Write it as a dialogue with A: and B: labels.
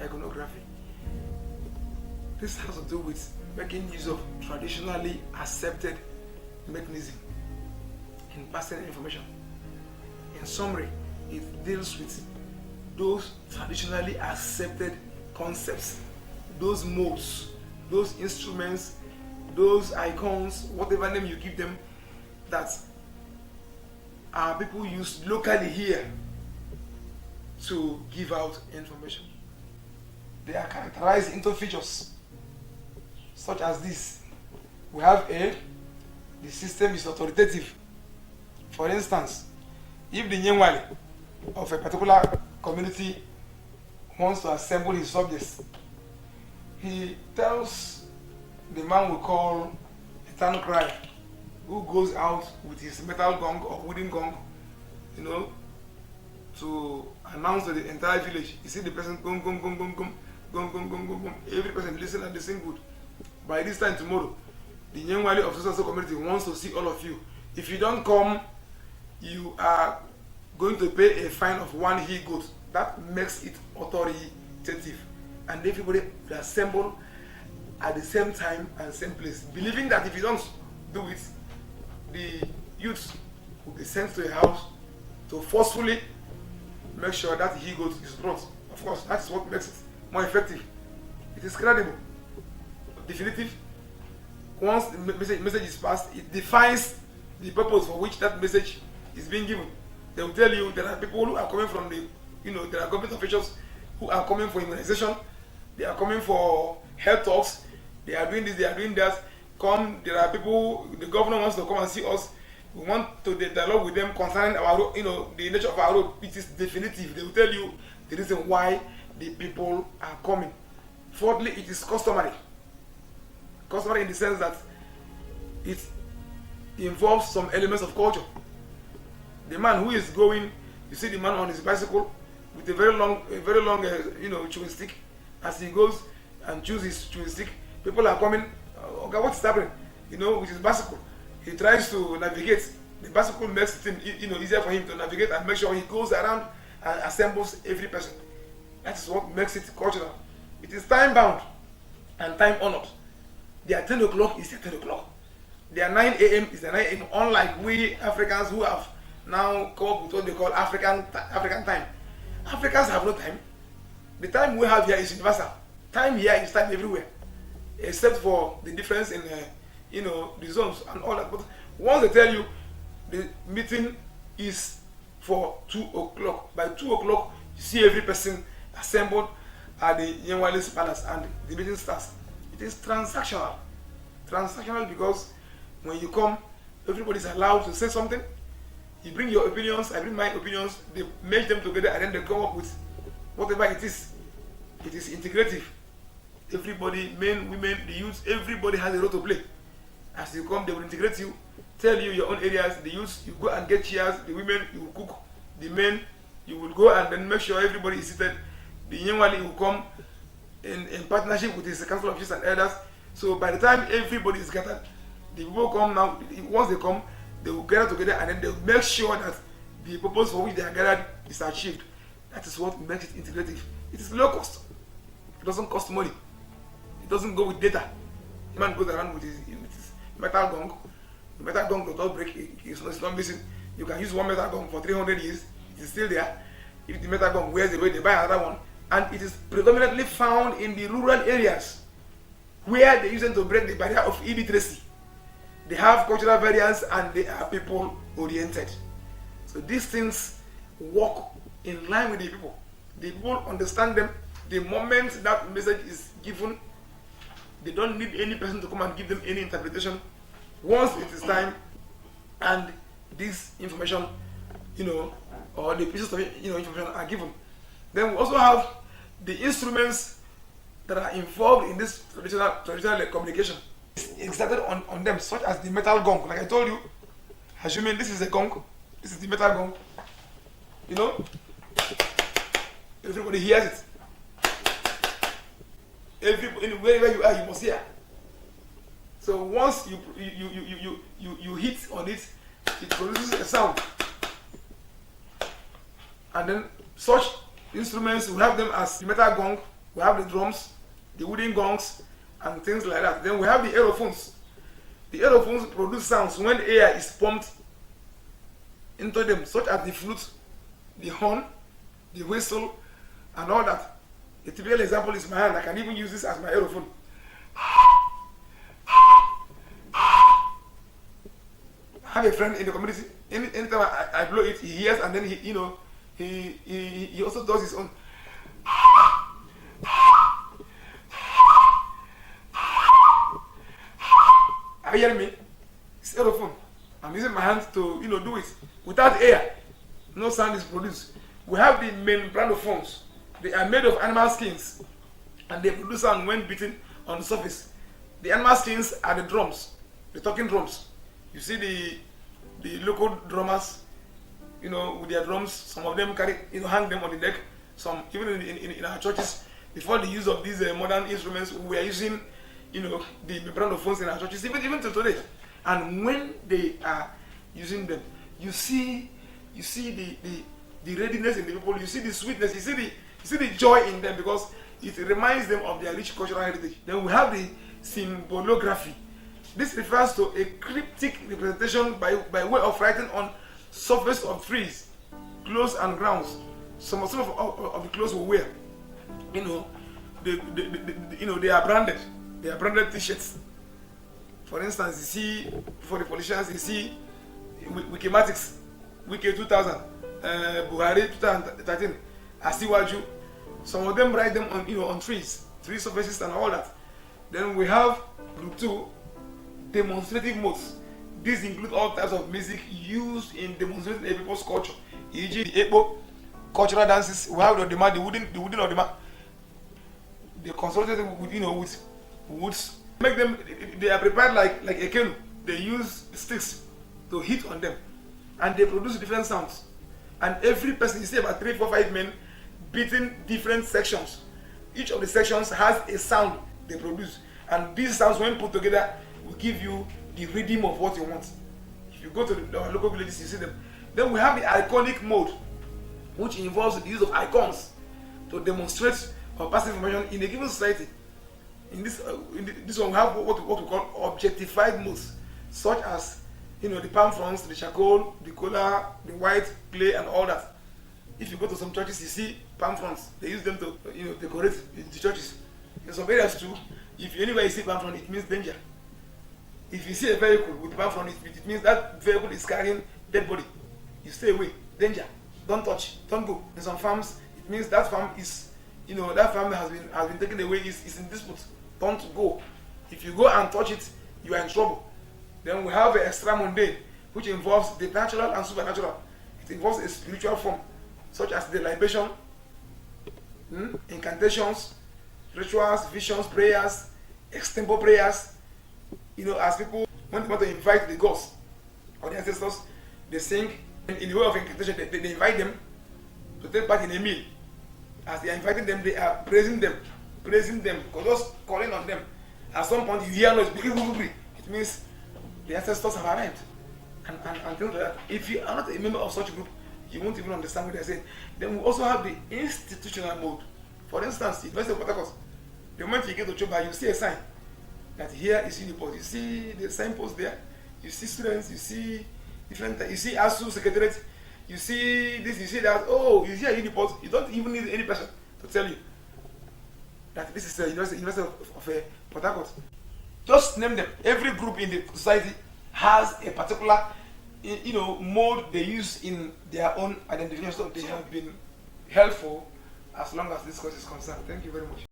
A: iconography. This has to do with making use of traditionally accepted mechanism in passing information. In summary, it deals with those traditionally accepted concepts, those modes, those instruments, those icons, whatever name you give them, that our people use locally here to give out information. They are characterized into features such as this. We have the system is authoritative. For instance, if the Nyenwali of a particular community wants to assemble his subjects, he tells the man we call a town crier, who goes out with his metal gong or wooden gong, to announce to the entire village. You see the person gong gong gong gong gong gong gong gong gong gong. Every person listen and they sing good. By this time tomorrow, the Nyenwali of social community wants to see all of you. If you don't come, you are going to pay a fine of 1 he-goat. That makes it authoritative, and everybody will assemble at the same time and same place, believing that if you don't do it, the youths will be sent to a house to forcefully make sure that he-goat is brought. Of course, that's what makes it more effective. It is credible, definitive. Once the message is passed, it defines the purpose for which that message is being given. They will tell you there are people who are coming from there are government officials who are coming for immunization, they are coming for health talks, they are doing this, they are doing that. Come, there are people, the governor wants to come and see us. We want to dialogue with them concerning our road, the nature of our road. It is definitive. They will tell you the reason why the people are coming. Fourthly, it is customary. Customary in the sense that it involves some elements of culture. The man who is going, you see the man on his bicycle with a very long chewing stick. As he goes and chews his chewing stick, people are coming. Okay, what's happening? With his bicycle, he tries to navigate. The bicycle makes it easier for him to navigate and make sure he goes around and assembles every person. That is what makes it cultural. It is time bound and time honored. Their 10 o'clock is their 10 o'clock. Their 9 a.m. is their 9 a.m. Unlike we Africans who have now come up with what they call African time. Africans have no time. The time we have here is universal. Time here is time everywhere, except for the difference in the zones and all that. But once they tell you the meeting is for 2 o'clock, by 2 o'clock you see every person assembled at the Nyenwali's palace and the meeting starts. It is transactional. Transactional because when you come, everybody is allowed to say something. You bring your opinions, I bring my opinions, they merge them together and then they come up with whatever it is. It is integrative. Everybody, men, women, the youths, everybody has a role to play. As you come, they will integrate you, tell you your own areas. The youths, you go and get chairs. The women, you will cook. The men, you will go and then make sure everybody is seated. The Nyenwali will come in partnership with his council of chiefs and elders. So by the time everybody is gathered, the people come now. Once they come, they will gather together and then they will make sure that the purpose for which they are gathered is achieved. That is what makes it integrative. It is low cost. It doesn't cost money. It doesn't go with data. The man goes around with his metal gong. The metal gong does not break. It's not missing. You can use one metal gong for 300 years. It is still there. If the metal gong wears away, they buy another one. And it is predominantly found in the rural areas where they use them to break the barrier of illiteracy. They have cultural variance and they are people oriented. So these things work in line with the people. The people understand them. The moment that message is given, they don't need any person to come and give them any interpretation. Once it is time and this information, or the pieces of information are given, then we also have the instruments that are involved in this traditional communication. It's started on them, such as the metal gong. Like I told you, assuming this is a gong, this is the metal gong. Everybody hears it. Wherever you are, you must hear. So once you hit on it, it produces a sound. And then such instruments, we have them as the metal gong, we have the drums, the wooden gongs, and things like that. Then we have the aerophones. The aerophones produce sounds when air is pumped into them, such as the flute, the horn, the whistle, and all that. A typical example is my hand. I can even use this as my aerophone. I have a friend in the community. Anytime I blow it, he hears, and then he also does his own. Are you hearing me? It's aerophone. I'm using my hands to do it. Without air, no sound is produced. We have the membranophones. They are made of animal skins, and they produce sound when beaten on the surface. The animal skins are the drums, the talking drums. You see the local drummers, with their drums. Some of them hang them on the deck. Some even in our churches. Before the use of these modern instruments, we are using, the membranophones in our churches, even to today. And when they are using them, you see the readiness in the people. You see the sweetness. You see the joy in them, because it reminds them of their rich cultural heritage. Then we have the symbolography. This refers to a cryptic representation by way of writing on surface of trees, clothes, and grounds. Some of the clothes we wear, they are branded. They are branded T-shirts. For instance, you see, for the politicians, you see Wikimatics, Wiki 2000, Buhari 2013, Asiwaju. Some of them write them on trees, tree surfaces, and all that. Then we have group 2, demonstrative modes. These include all types of music used in demonstrating a people's culture, e.g. the Imoh, cultural dances. We have the wooden odima. They consolidated with woods. Make them. They are prepared like a canoe. They use sticks to hit on them, and they produce different sounds. And every person, you see about 3, 4, 5 men beating different sections. Each of the sections has a sound they produce, and these sounds, when put together, will give you the rhythm of what you want. If you go to our local villages, you see them. Then we have the iconic mode, which involves the use of icons to demonstrate or pass information in a given society. In this one, we have what we call objectified modes, such as the palm fronds, the charcoal, the cola, the white clay, and all that. If you go to some churches, you see palm fronds. They use them to decorate the churches. In some areas too, if anywhere you see palm frond, it means danger. If you see a vehicle with palm frond, it means that vehicle is carrying dead body. You stay away, danger, don't touch, don't go. In some farms, it means that farm is, that farm has been taken away, is in dispute. Don't go. If you go and touch it, you are in trouble. Then we have the extra mundane, which involves the natural and supernatural. It involves a spiritual form, such as the libation, incantations, rituals, visions, prayers, extempo prayers. As people, when they want to invite the gods or the ancestors, they sing in the way of incantation. They invite them to take part in a meal. As they are inviting them, they are praising them, because just calling on them. At some point, you hear noise, it means the ancestors have arrived, and things like that. If you are not a member of such a group, you won't even understand what they're saying. Then we also have the institutional mode. For instance, University of Port Harcourt, the moment you get to Choba, you see a sign that here is Uniport. You see the signpost there. You see students. You see different. You see ASU Secretariat. You see this. You see that. Oh, you see a Uniport. You don't even need any person to tell you that this is a University of Port Harcourt. Just name them. Every group in the society has a particular, mode they use in their own identification. So they have been helpful as long as this course is concerned. Thank you very much.